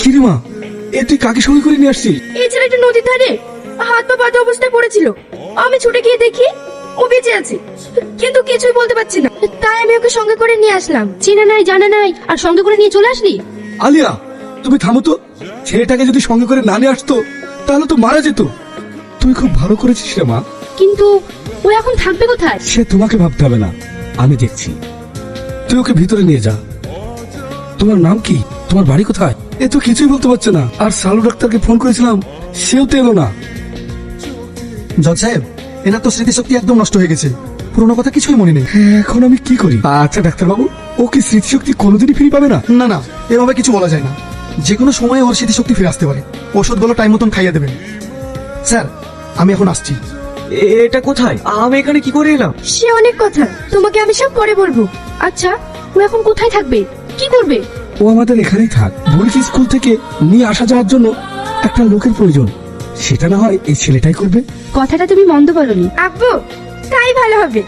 কি রে মা, এ তুই কাকে সঙ্গে করে নিয়ে আসছিস? এই ছেলেটা নদীর ধারে হাত পা বাঁধা অবস্থায় পড়েছিল। আমি ছুটে গিয়ে দেখি ও বেঁচে আছে, কিন্তু কিছুই বলতে পারছি না, তাই আমি ওকে সঙ্গে করে নিয়ে আসলাম। চেনা নাই জানা নাই আর সঙ্গে করে নিয়ে চলে আসলি? আলিয়া, তুমি থামো তো। ছেলেটাকে যদি সঙ্গে করে না নিয়ে আসতো তাহলে তো মারা যেত। তুই খুব ভালো করেছিস রে মা। কিন্তু ও এখন থাকবে কোথায়? সে তোমাকে ভাবতে হবে না, আমি দেখছি। তুই ওকে ভিতরে নিয়ে যা। তোমার নাম কি? তোমার বাড়ি কোথায়? এ তো কিছুই বলতে পারছে না। আর সালু ডাক্তারকে ফোন করেছিলাম, সেও তো এলো না। জজ সাহেব, এনার তো স্মৃতিশক্তি একদম নষ্ট হয়ে গেছে, পুরোনো কথা কিছুই মনে নেই। এখন আমি কি করি? আচ্ছা ডাক্তারবাবু, ও কি স্মৃতিশক্তি কোনোদিনই ফিরে পাবে না? না না, এভাবে কিছু বলা যায় না। যে কোনো সময়ে ওর স্মৃতিশক্তি ফিরে আসতে পারে। ওষুধগুলো টাইম মতন খাইয়ে দেবেন। স্যার, আমি এখন আসছি। এটা কোথায়? আমি এখানে কি করে এলাম? সে অনেক কথা, তোমাকে আমি সব পরে বলবো। আচ্ছা, ও এখন কোথায় থাকবে, কি করবে? ও আমাদের এখানেই থাক। ভোরকে স্কুল থেকে নিয়ে আসা যাওয়ার জন্য একটা লোকের প্রয়োজন, সেটা না হয় এই ছেলেটাই করবে। কথাটা তুমি মন্দ বলনি আব্বু, তাই ভালো হবে।